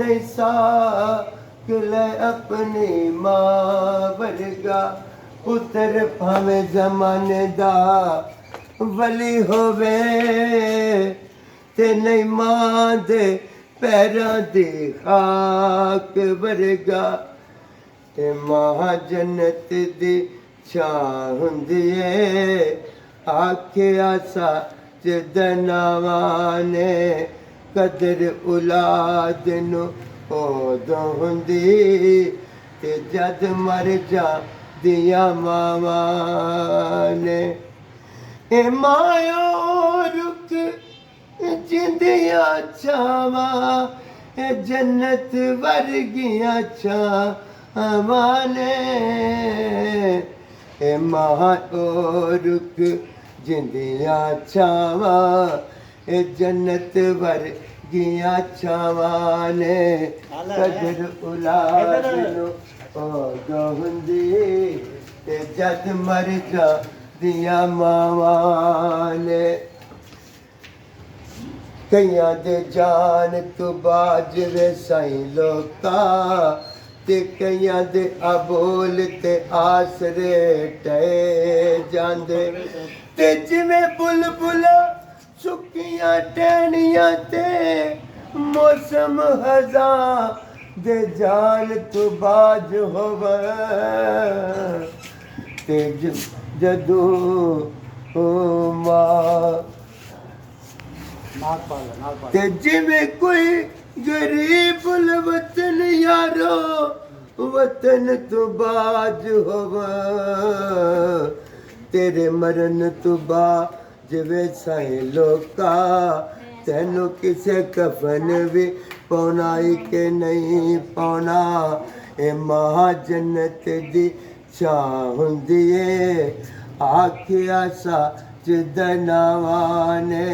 नहीं साकिल अपनी मां वर्गा पुत्र भावे जमाने दा वली होवे ते नहीं मां दे पैरां दी खाक वर्गा ते मां जन्नत दी छां हुंदी ए आखिया सच दनावां ने कदर औलाद नू उदों हुंदी ते जद मर जांदियां मावां ने ए मायो रुक जिंदियां छावां ए जन्नत वर्गियां छावां ने ए मायो रुक जिंदियां छावां ए जन्नत वर्गियां छावां ने कदर औलाद नू उदों हुंदी ते जद मर जांदियां मावां ने कईयां दे जान तू बाज वे साईं लोका ते कईयां दे अबोल ते आसरे टहे जांदे ते जिवें बुलबुल सुक्कियां टहनियां ते मौसम हज़ां दे जान तू बाज होवे ते जदों मां ते जिवें कोई गरीब वतन यारो वतन तू बाज होवे तेरे मरन तू बाज वे साईं लोका तैनू किसे कफन भी पाउना के नहीं पाउना ए मां जन्नत दी छां हुंदी ए आखिया सच दनावां ने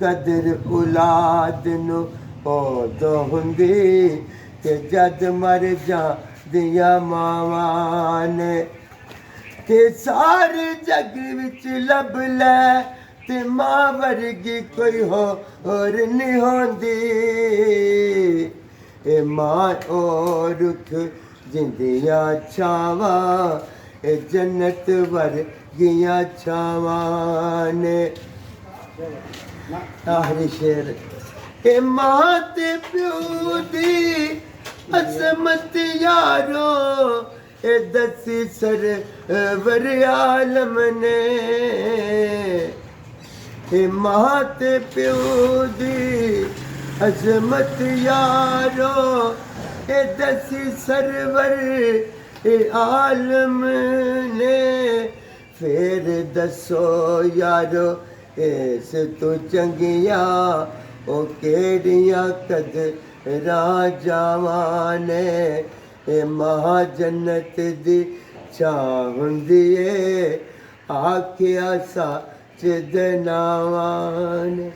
कदर औलाद नू उदों हुंदी ते जद मर जांदियां मावां ने ते सारे जग विच लब लै ते मां वर्गी कोई होर नहीं होंदी ए मां ओ रुख जिंदियां छावां ए जन्नत वर्गियां छावां ने आखिरी शेर ए मां ते प्यो दी अजमत यारो ए दसी सरवर आलम ने ए मां ते प्यो दी अजमत यारो ए दसी सरवर आलम ने फिर दसो यारो इस तू चंगियां ओ केड़ियां कदरां जावां ने ए मां जन्नत दी छां हुंदी ए आखिया सच दे नावां ने।